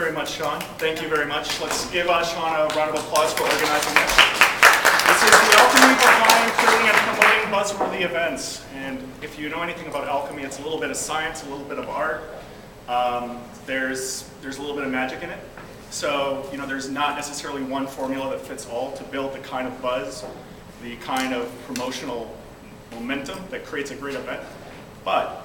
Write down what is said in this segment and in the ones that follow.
very much, Sean. Thank you very much. Let's give Sean a round of applause for organizing this. This is the alchemy behind creating and promoting buzzworthy events. And if you know anything about alchemy, it's a little bit of science, a little bit of art. There's a little bit of magic in it. So, there's not necessarily one formula that fits all to build the kind of buzz, the kind of promotional momentum that creates a great event. But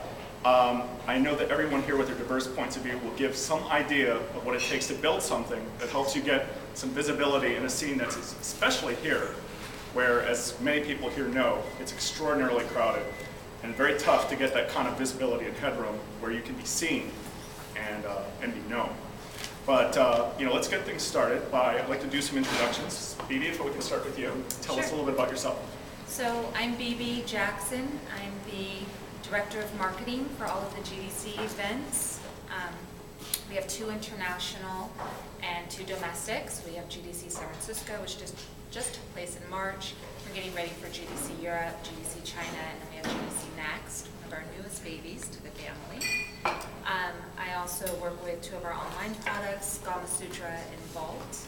I know that everyone here with their diverse points of view will give some idea of what it takes to build something that helps you get some visibility in a scene that's especially here, where, as many people here know, it's extraordinarily crowded and very tough to get that kind of visibility and headroom where you can be seen and be known. But let's get things started I'd like to do some introductions. BiBi, if we can start with you. Tell us a little bit about yourself. So I'm BiBi Jackson. I'm the Director of Marketing for all of the GDC events. We have 2 international and 2 domestics. We have GDC San Francisco, which just took place in March. We're getting ready for GDC Europe, GDC China, and then we have GDC Next, one of our newest babies to the family. I also work with 2 of our online products, Gama Sutra and Vault.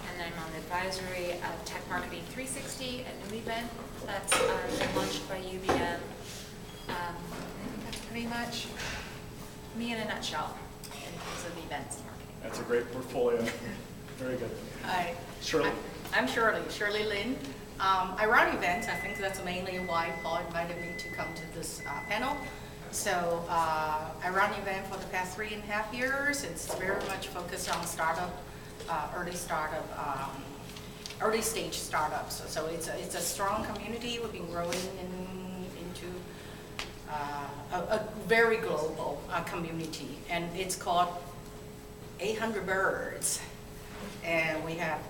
And then I'm on the advisory of Tech Marketing 360, a new event that's been launched by UVM. I think that's pretty much me in a nutshell in terms of events and marketing. That's a great portfolio. Very good. Hi. Shirley. I'm Shirley Lin. I run events. I think that's mainly why Paul invited me to come to this panel. So I run events for the past 3.5 years. It's very much focused on startup, early stage startups. So it's a strong community. We've been growing into a very global community, and it's called 800 Birds. And we have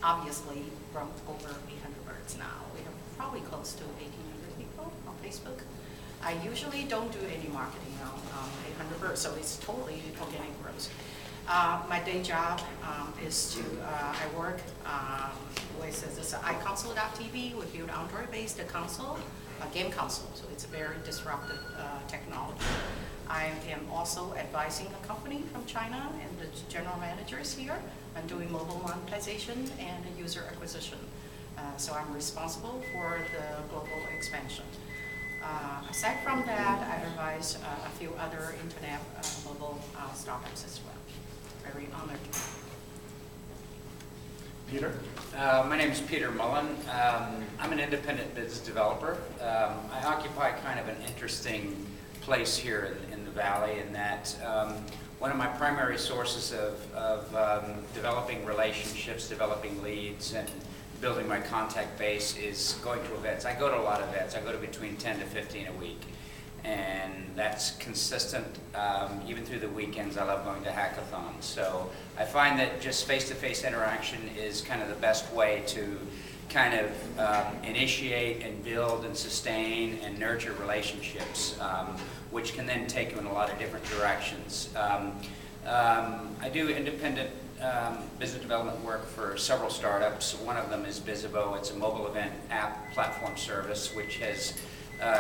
obviously grown over 800 birds now. We have probably close to 1,800 people on Facebook. I usually don't do any marketing on 800 birds, so it's totally organic growth. My day job is I work with this iConsole.tv. We build Android-based console, a game console, so it's a very disruptive technology. I am also advising a company from China and the general managers here. I'm doing mobile monetization and user acquisition. So I'm responsible for the global expansion. Aside from that, I advise a few other internet mobile startups as well. Very honored. Peter? My name is Peter Mullen. I'm an independent business developer. I occupy kind of an interesting place here in the Valley in that one of my primary sources of developing relationships, developing leads, and building my contact base is going to events. I go to a lot of events. I go to between 10 to 15 a week. And that's consistent even through the weekends. I love going to hackathons. So I find that just face-to-face interaction is kind of the best way to kind of initiate and build and sustain and nurture relationships, which can then take you in a lot of different directions. I do independent business development work for several startups. One of them is Bizzabo. It's a mobile event app platform service which has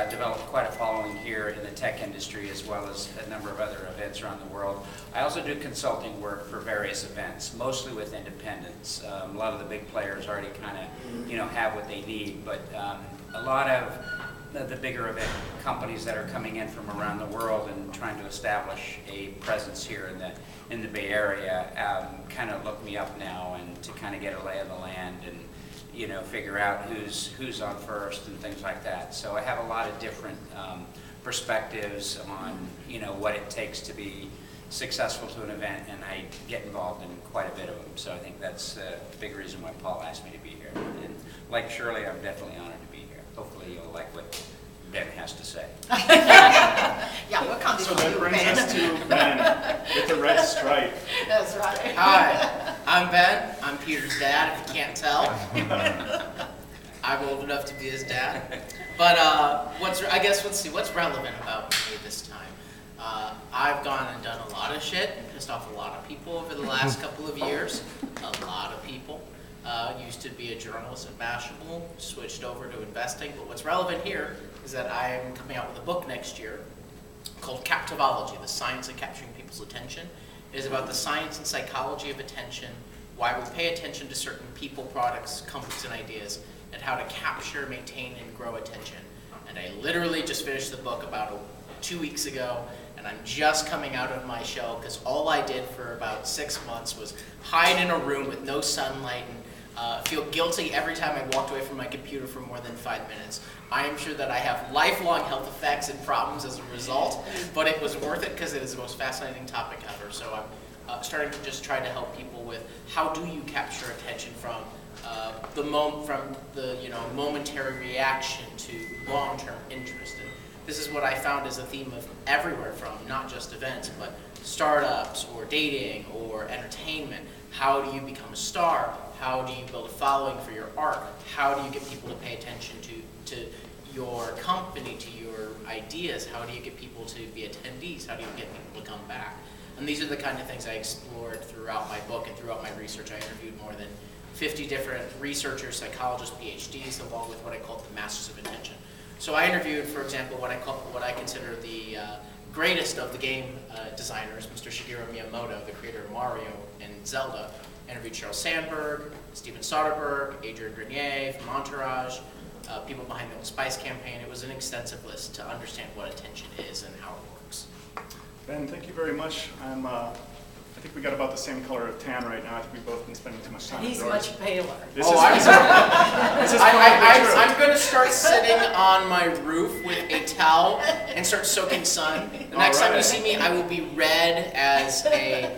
developed quite a following here in the tech industry as well as a number of other events around the world. I also do consulting work for various events, mostly with independents. A lot of the big players already kind of have what they need, but a lot of the bigger event companies that are coming in from around the world and trying to establish a presence here in the Bay Area kind of look me up now and to kind of get a lay of the land and figure out who's on first and things like that. So I have a lot of different perspectives on what it takes to be successful to an event, and I get involved in quite a bit of them. So I think that's a big reason why Paul asked me to be here. And like Shirley, I'm definitely honored to be here. Hopefully you'll like what Ben has to say. Yeah, what comes So that brings us to Ben with the red stripe. That's right. Hi, I'm Ben. I'm Peter's dad, if you can't tell. I'm old enough to be his dad. But let's see, what's relevant about me this time? I've gone and done a lot of shit and pissed off a lot of people over the last couple of years. A lot of people. Used to be a journalist at Mashable, switched over to investing. But what's relevant here is that I'm coming out with a book next year called Captivology, The Science of Capturing People's Attention. It is about the science and psychology of attention, why we pay attention to certain people, products, companies, and ideas, and how to capture, maintain, and grow attention. And I literally just finished the book about 2 weeks ago, and I'm just coming out of my shell because all I did for about 6 months was hide in a room with no sunlight and feel guilty every time I walked away from my computer for more than 5 minutes. I am sure that I have lifelong health effects and problems as a result, but it was worth it because it is the most fascinating topic ever. So I'm starting to just try to help people with how do you capture attention from the momentary reaction to long-term interest. And this is what I found is a theme of everywhere from, not just events, but startups or dating or entertainment. How do you become a star? How do you build a following for your art? How do you get people to pay attention to your company, to your ideas? How do you get people to be attendees? How do you get people to come back? And these are the kind of things I explored throughout my book and throughout my research. I interviewed more than 50 different researchers, psychologists, PhDs, along with what I call the masters of attention. So I interviewed, for example, what I consider the greatest of the game designers, Mr. Shigeru Miyamoto, the creator of Mario and Zelda. I interviewed Sheryl Sandberg, Steven Soderbergh, Adrian Grenier from Entourage, people behind the Spice campaign. It was an extensive list to understand what attention is and how it works. Ben, thank you very much. I think we got about the same color of tan right now. I think we've both been spending too much time He's indoors. much paler. This I'm going to start sitting on my roof with a towel and start soaking sun. The next time you see me, I will be red as a,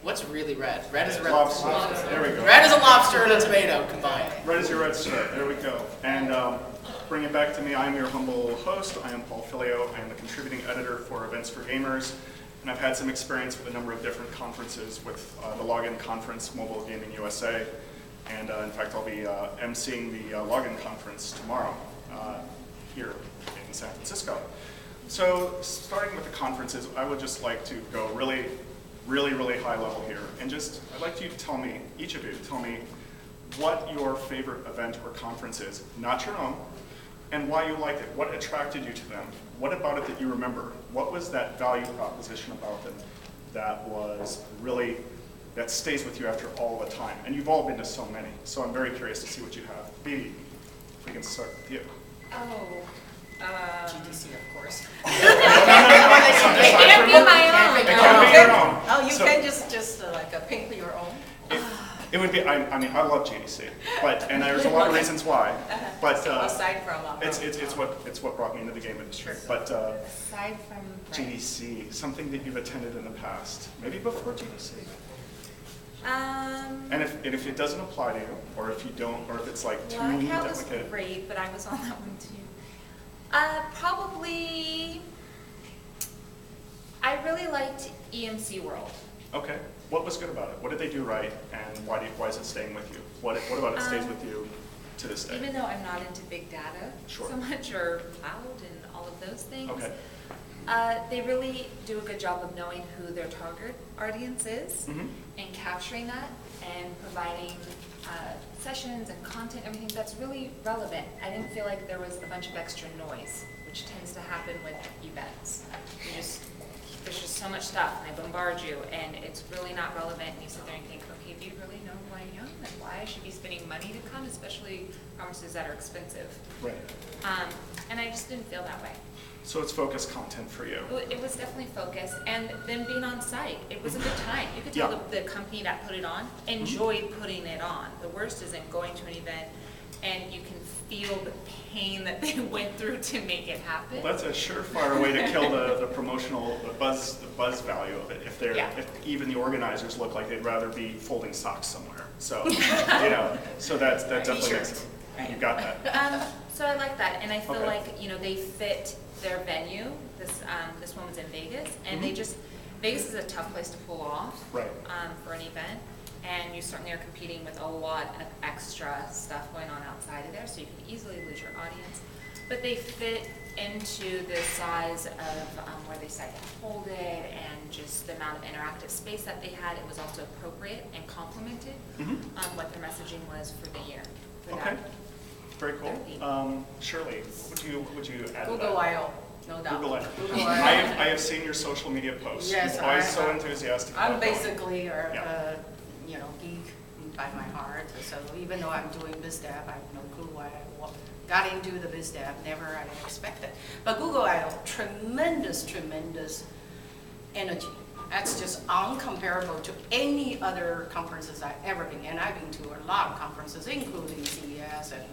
what's really red? Red as a red lobster. There we go. Red as a lobster and a tomato combined. Red as your red stripe. There we go. And bring it back to me. I am your humble host. I am Paul Philleo. I am the contributing editor for Events for Gamers. And I've had some experience with a number of different conferences with the Login Conference, Mobile Gaming USA. And in fact, I'll be emceeing the Login Conference tomorrow here in San Francisco. So starting with the conferences, I would just like to go really high level here. And just, I'd like you to tell me, each of you, to tell me what your favorite event or conference is, not your own, and why you liked it. What attracted you to them? What about it that you remember? What was that value proposition about them that was really, that stays with you after all the time? And you've all been to so many, so I'm very curious to see what you have. BiBi, if we can start with you. GDC, of course. No. It can't be my own. It can be your own. Oh, you So can just like pick your own. it would be, I mean, I love GDC, and there's a lot of reasons why, but Aside from it's what brought me into the game industry. But Aside from GDC, something that you've attended in the past, maybe before GDC. And if it doesn't apply to you, or if you don't, or if it's like too Blackout was delicate. great, but I was on that one too. Probably, I really liked EMC World. Okay, what was good about it? What did they do right, and why is it staying with you? What about it stays with you to this day? Even though I'm not into big data Sure. so much, or cloud and all of those things, Okay. they really do a good job of knowing who their target audience is and capturing that and providing sessions and content, everything that's really relevant. I didn't feel like there was a bunch of extra noise, which tends to happen with events. There's just so much stuff, and I bombard you, and it's really not relevant, and you sit there and think, okay, do you really know who I am and why I should be spending money to come, especially conferences that are expensive? Right. And I just didn't feel that way. So it's focused content for you. It was definitely focused, and then being on site, it was a good time. You could tell the company that put it on enjoyed putting it on. The worst is in going to an event and you can feel the pain that they went through to make it happen. Well, that's a surefire way to kill the promotional, the buzz value of it. If even the organizers look like they'd rather be folding socks somewhere. So, so that definitely makes, you got that. So I like that, and I feel like they fit their venue. This one was in Vegas, and Vegas is a tough place to pull off for an event, and you certainly are competing with a lot of extra stuff going on outside of there, so you can easily lose your audience. But they fit into the size of where they decided to hold it, and just the amount of interactive space that they had. It was also appropriate and complemented what their messaging was for the year. For that. Very cool. Shirley, what would you add to that? Google I/O. no doubt. Google it. Google I it. have seen your social media posts. Yes, You're always so I- enthusiastic I'm about going. basically a, Yeah. geek by my heart. So even though I'm doing BizDev, I have no clue why I got into the BizDev. Never I expected. But Google I.O., tremendous energy. That's just uncomparable to any other conferences I've ever been. And I've been to a lot of conferences, including CES and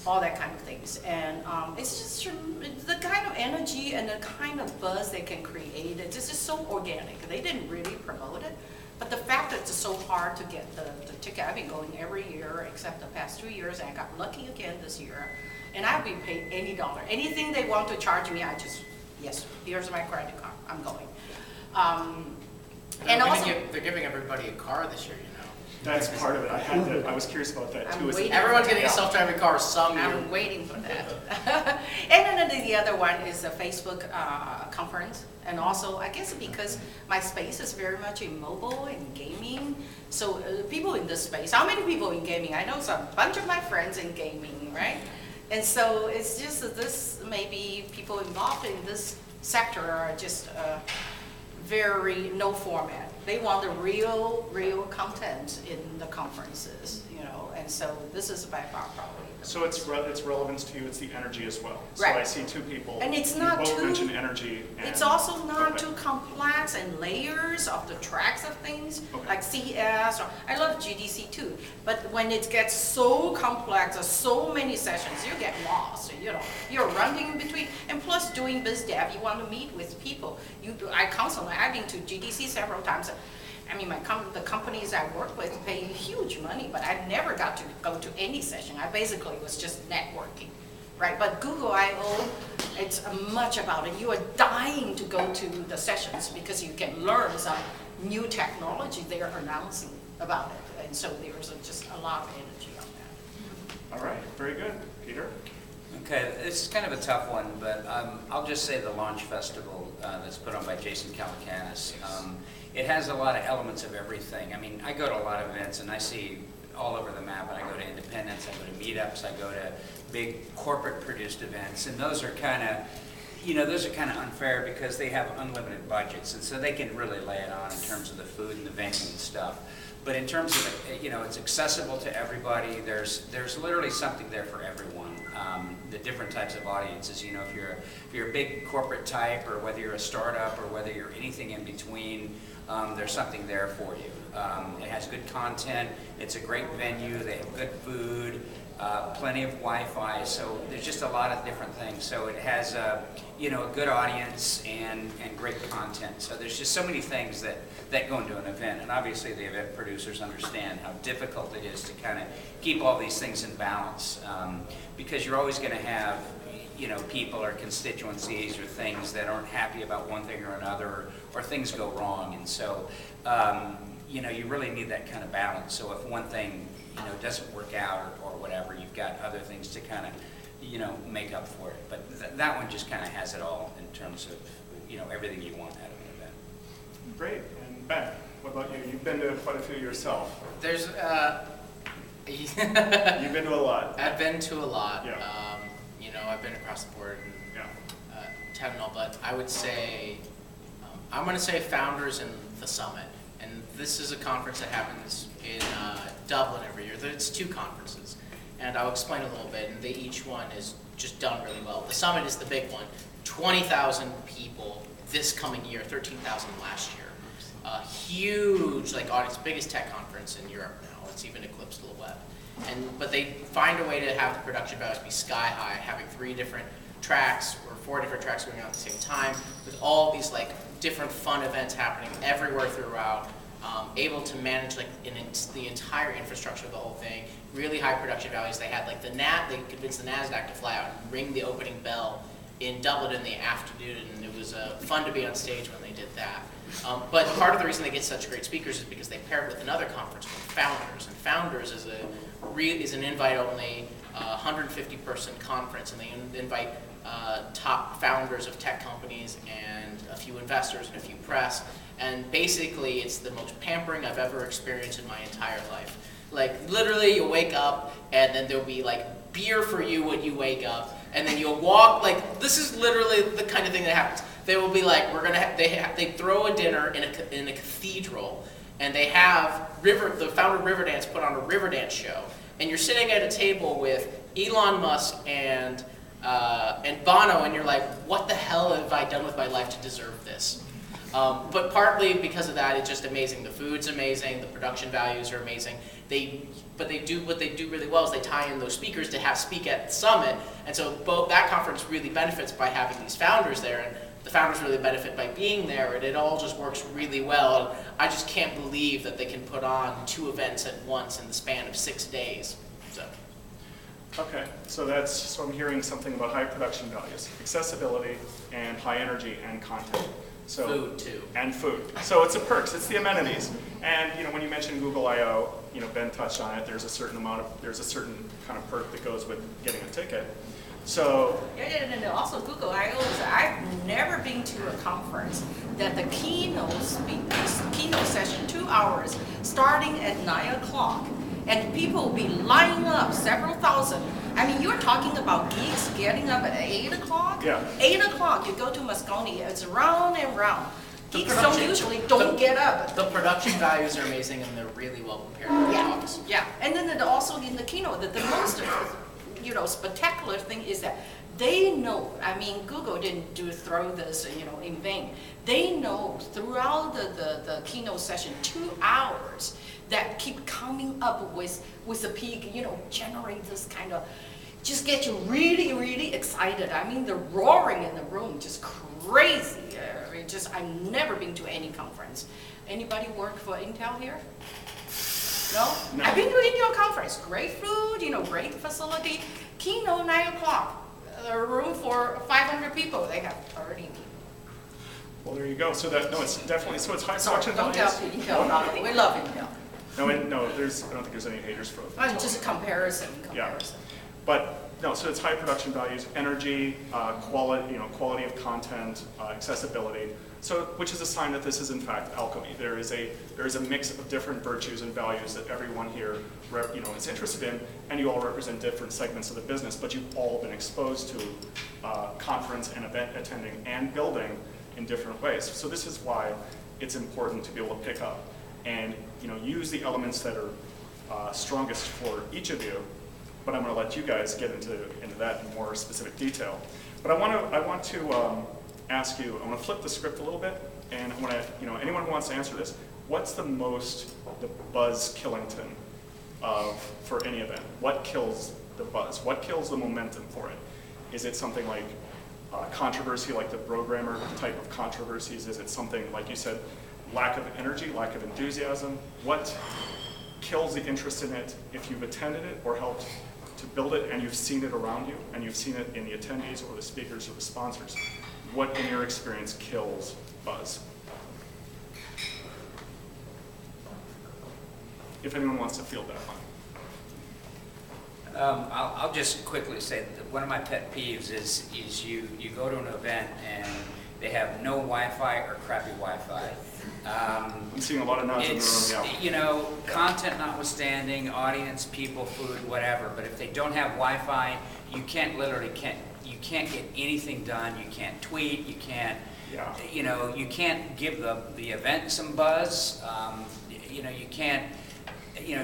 all that kind of things. And it's just the kind of energy and the kind of buzz they can create. It's just so organic. They didn't really promote it. But the fact that it's so hard to get the ticket, I've been going every year except the past 2 years, and I got lucky again this year. And I'll be paid any dollar. Anything they want to charge me, I just, yes, here's my credit card, I'm going. And also, They're giving everybody a car this year, you know. That's part of it. I was curious about that I'm too. waiting. Everyone's getting a Yeah. self-driving car some year. I'm waiting for that. And then the other one is the Facebook conference. And also, I guess because my space is very much in mobile and gaming, so people in this space, how many people in gaming? I know a bunch of my friends in gaming, right? And so it's just that this, maybe people involved in this sector are just very no format. They want the real content in the conferences, you know, and so this is by far probably. So its relevance to you, it's the energy as well. Right. So I see two people. And it's who not both too- mention energy. And, It's also not okay. too complex and layers of the tracks of things, Okay. like CS, or, I love GDC too, but when it gets so complex, or so many sessions, you get lost, you know, you're running in between, and plus doing BizDev, you want to meet with people. I've been to GDC several times. I mean, the companies I work with pay huge money, but I never got to go to any session. I basically was just networking, right? But Google I.O., it's much about it. You are dying to go to the sessions because you can learn some new technology they are announcing about it. And so there's just a lot of energy on that. All right, very good. Peter? Okay, this is kind of a tough one, but I'll just say the Launch Festival that's put on by Jason Calacanis. It has a lot of elements of everything. I mean, I go to a lot of events and I see all over the map, and I go to independents, I go to meetups, I go to big corporate produced events, and those are kind of, those are kind of unfair because they have unlimited budgets, and so they can really lay it on in terms of the food and the venue and stuff. But in terms of, it's accessible to everybody. There's literally something there for everyone. The different types of audiences. If you're a big corporate type, or whether you're a startup, or whether you're anything in between, there's something there for you. It has good content. It's a great venue. They have good food. Plenty of Wi-Fi. So there's just a lot of different things. So it has a good audience and great content. So there's just so many things that go into an event. And obviously the event producers understand how difficult it is to kind of keep all these things in balance, because you're always going to have people or constituencies or things that aren't happy about one thing or another, or things go wrong. And so you really need that kind of balance. So if one thing doesn't work out or whatever, you've got other things to kind of make up for it. But that one just kind of has it all in terms of everything you want out of an event. Great. And Ben, what about you? You've been to quite a few yourself. There's, You've been to a lot. I've been to a lot. Yeah. I've been across the board and Yeah. town and all, but I would say, I'm going to say Founders and the Summit. And this is a conference that happens in Dublin every year. It's 2 conferences. And I'll explain a little bit, and each one is just done really well. The Summit is the big one. 20,000 people this coming year, 13,000 last year. Huge audience, biggest tech conference in Europe now. It's even eclipsed the web. But they find a way to have the production values be sky high, having 3 different tracks or 4 different tracks going on at the same time, with all these different fun events happening everywhere throughout. Able to manage the entire infrastructure of the whole thing, really high production values. They had they convinced the NASDAQ to fly out and ring the opening bell in Dublin in the afternoon, and it was fun to be on stage when they did that. But part of the reason they get such great speakers is because they pair it with another conference called Founders, and Founders is an invite-only 150-person conference, and they invite top founders of tech companies and a few investors and a few press. And basically, it's the most pampering I've ever experienced in my entire life. Literally, you wake up, and then there'll be beer for you when you wake up. And then you'll walk, like, this is literally the kind of thing that happens. They will be like, they throw a dinner in a cathedral, and they have the founder of Riverdance put on a Riverdance show. And you're sitting at a table with Elon Musk and Bono, and you're like, what the hell have I done with my life to deserve this? But partly because of that, it's just amazing. The food's amazing, the production values are amazing. What they do really well is they tie in those speakers to speak at the summit, and so that conference really benefits by having these founders there, and the founders really benefit by being there, and it all just works really well. And I just can't believe that they can put on 2 events at once in the span of 6 days. So. Okay, so I'm hearing something about high production values, accessibility, and high energy and content. So, food too. And food. So it's the perks, it's the amenities. And when you mentioned Google I/O, Ben touched on it. There's a certain kind of perk that goes with getting a ticket. So Yeah. Also, Google I/O is, I've never been to a conference that the keynote session, 2 hours, starting at 9 o'clock, and people will be lining up, several thousand. I mean, you're talking about geeks getting up at 8 o'clock? Yeah. 8 o'clock, you go to Moscone, it's round and round. The Geeks production- don't get up. The production values are amazing, and they're really well prepared for the talks. Yeah, and then also in the keynote, the most spectacular thing is that they know. I mean, Google didn't throw this in vain. They know throughout the keynote session, 2 hours, that keep coming up with the peak, generate this kind of, just get you really, really excited. I mean, the roaring in the room, just crazy. I've never been to any conference. Anybody work for Intel here? No? I've been to Intel conference. Great food, great facility. Keynote 9 o'clock. A room for 500 people. They have 30 people. well, there you go. So it's definitely it's high production Don't values. tell Intel about it. We love Intel. No, I don't think there's any haters for it. Just a comparison. Yeah. But no, so it's high production values, energy, quality of content, accessibility. So, which is a sign that this is in fact alchemy. There is a mix of different virtues and values that everyone here, is interested in, and you all represent different segments of the business. But you've all been exposed to conference and event attending and building in different ways. So this is why it's important to be able to pick up and use the elements that are strongest for each of you. But I'm going to let you guys get into that in more specific detail. But I want to ask you. I want to flip the script a little bit, and I want to, anyone who wants to answer this. What's the buzz killington for any event? What kills the buzz? What kills the momentum for it? Is it something like controversy, like the programmer type of controversies? Is it something like you said, lack of energy, lack of enthusiasm? What kills the interest in it if you've attended it or helped to build it and you've seen it around you and you've seen it in the attendees or the speakers or the sponsors? What, in your experience, kills buzz? If anyone wants to field that one. I'll just quickly say that one of my pet peeves is you go to an event and they have no Wi-Fi or crappy Wi-Fi. I'm seeing a lot of nods in the room, yeah. Content notwithstanding, audience, people, food, whatever, but if they don't have Wi-Fi, you can't get anything done. You can't tweet, you can't, you can't give the event some buzz. You can't,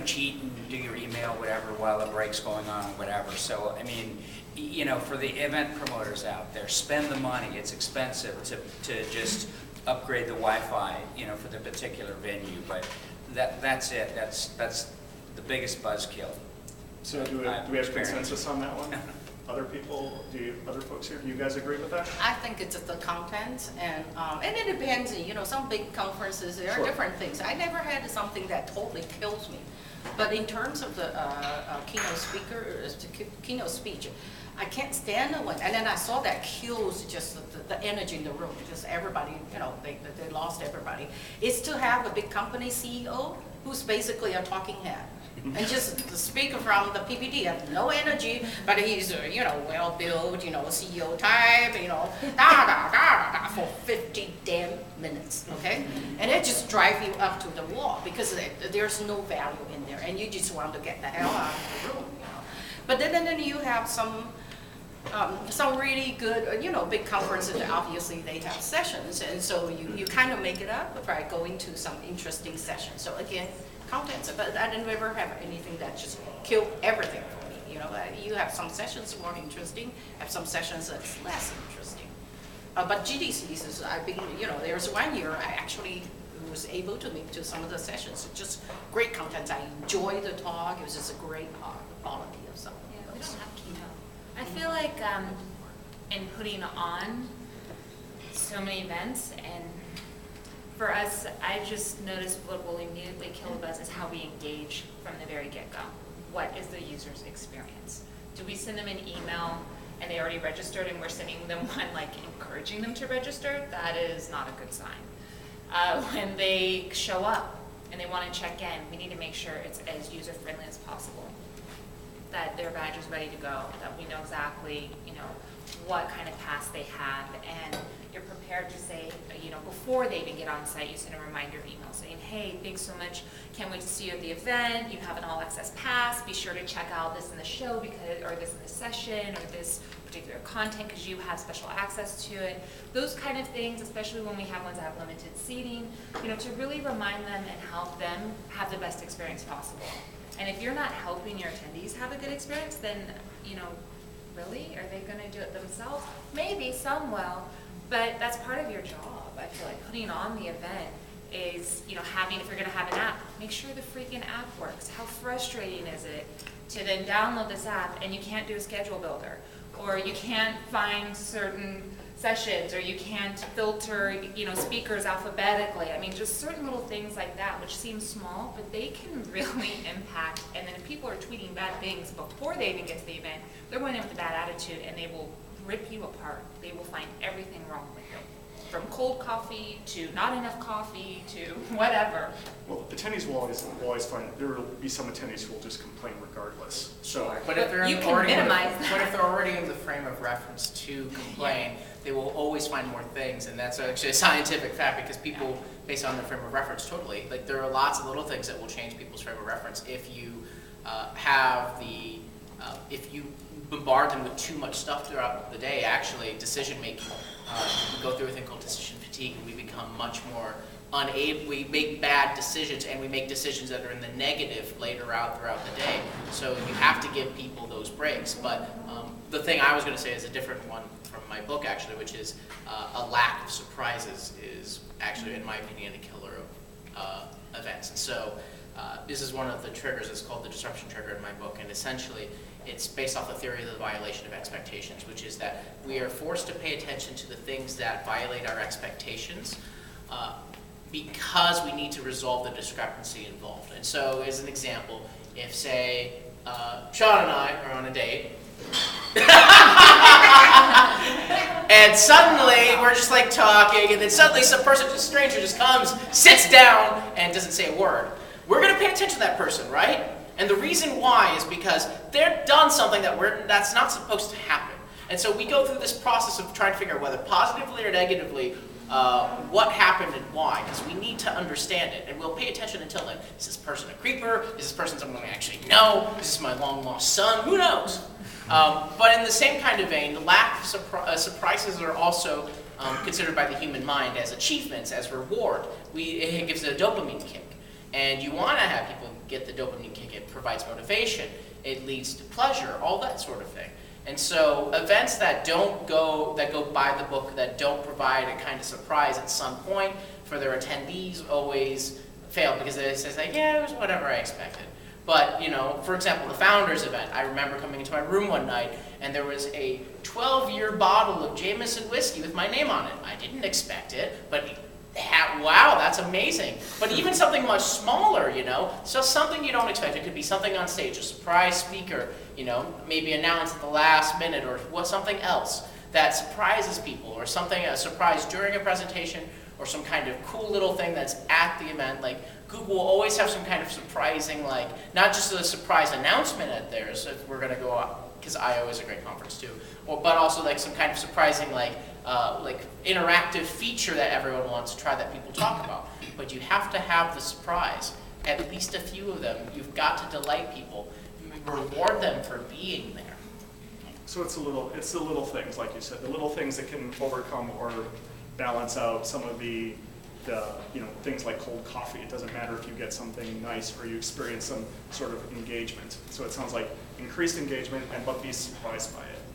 cheat and do your email, whatever, while the break's going on, whatever. So, I mean, for the event promoters out there, spend the money. It's expensive to just upgrade the Wi-Fi, for the particular venue. But that's it. That's the biggest buzzkill. So do we have consensus on that one? Other people, other folks here, do you guys agree with that? I think it's the content, and it depends. Some big conferences, there are different things. I never had something that totally kills me. But in terms of the keynote speech, I can't stand the one. And then I saw that kills just the energy in the room. Just everybody, they lost everybody. It's to have a big company CEO who's basically a talking head. And just the speaker from the PPT has no energy, but he's, well-built, CEO type, for 50 damn minutes, okay? And it just drives you up to the wall because there's no value in there, and you just want to get the hell out of the room, But then you have some some really good, big conferences, obviously they have sessions, and so you kind of make it up by going to some interesting sessions. So again, contents, but I didn't ever have anything that just killed everything for me. You have some sessions more interesting, have some sessions that's less interesting. But GDCs is, there was 1 year I actually was able to make to some of the sessions. Just great content. I enjoyed the talk. It was just a great quality of something. Yeah, we don't have keynote. I feel like in putting on so many events, and for us, I just noticed what will immediately kill the buzz is how we engage from the very get-go. What is the user's experience? Do we send them an email and they already registered and we're sending them one like encouraging them to register? That is not a good sign. When they show up and they want to check in, we need to make sure it's as user-friendly as possible, that their badge is ready to go, that we know exactly, what kind of pass they have, and you're prepared to say, before they even get on site, you send a reminder email saying, hey, thanks so much, can't wait to see you at the event, you have an all-access pass, be sure to check out this in the show, or this in the session, or this particular content, because you have special access to it. Those kind of things, especially when we have ones that have limited seating, to really remind them and help them have the best experience possible. And if you're not helping your attendees have a good experience, then, really? Are they going to do it themselves? Maybe, some will, but that's part of your job. I feel like putting on the event is, if you're going to have an app, make sure the freaking app works. How frustrating is it to then download this app and you can't do a schedule builder, or you can't find certain sessions, or you can't filter, speakers alphabetically. I mean, just certain little things like that, which seem small, but they can really impact. And then if people are tweeting bad things before they even get to the event, they're going in with a bad attitude, and they will rip you apart. They will find everything wrong with you, from cold coffee to not enough coffee to whatever. Well, attendees will always find, there will be some attendees who will just complain regardless. So, But if they're you can already minimize that. But if they're already in the frame of reference to complain, they will always find more things, and that's actually a scientific fact, because people, based on their frame of reference, totally, like there are lots of little things that will change people's frame of reference if you if you bombard them with too much stuff throughout the day. Actually, decision making, we go through a thing called decision fatigue, and we become much more unable. We make bad decisions, and we make decisions that are in the negative later out throughout the day. So you have to give people those breaks. But the thing I was going to say is a different one from my book, actually, which is a lack of surprises is actually, in my opinion, a killer of events. And so this is one of the triggers. It's called the disruption trigger in my book, and essentially it's based off the theory of the violation of expectations, which is that we are forced to pay attention to the things that violate our expectations because we need to resolve the discrepancy involved. And so, as an example, if, say, Sean and I are on a date, and suddenly we're just like talking, and then suddenly some person, a stranger, just comes, sits down, and doesn't say a word. We're going to pay attention to that person, right? And the reason why is because they've done something that's not supposed to happen. And so we go through this process of trying to figure out whether positively or negatively what happened and why, because we need to understand it. And we'll pay attention until then. Is this person a creeper? Is this person someone I actually know? Is this my long-lost son? Who knows? But in the same kind of vein, the lack of surprises are also considered by the human mind as achievements, as reward. It gives it a dopamine kick. And you want to have people get the dopamine kick. It provides motivation. It leads to pleasure, all that sort of thing. And so events that go by the book, that don't provide a kind of surprise at some point for their attendees always fail, because it says like, yeah, it was whatever I expected. But, for example, the Founders event, I remember coming into my room one night and there was a 12-year bottle of Jameson whiskey with my name on it. I didn't expect it, but wow, that's amazing. But even something much smaller, so something you don't expect. It could be something on stage, a surprise speaker, maybe announced at the last minute, or something else that surprises people, or a surprise during a presentation, or some kind of cool little thing that's at the event. Like Google will always have some kind of surprising, not just a surprise announcement at theirs, if we're going to go out, because I.O. is a great conference too, but also some kind of surprising interactive feature that everyone wants to try that people talk about. But you have to have the surprise, at least a few of them. You've got to delight people, reward them for being there. So it's the little things, like you said, the little things that can overcome or balance out some of the things like cold coffee. It doesn't matter if you get something nice or you experience some sort of engagement. So it sounds like increased engagement, but be surprised by it.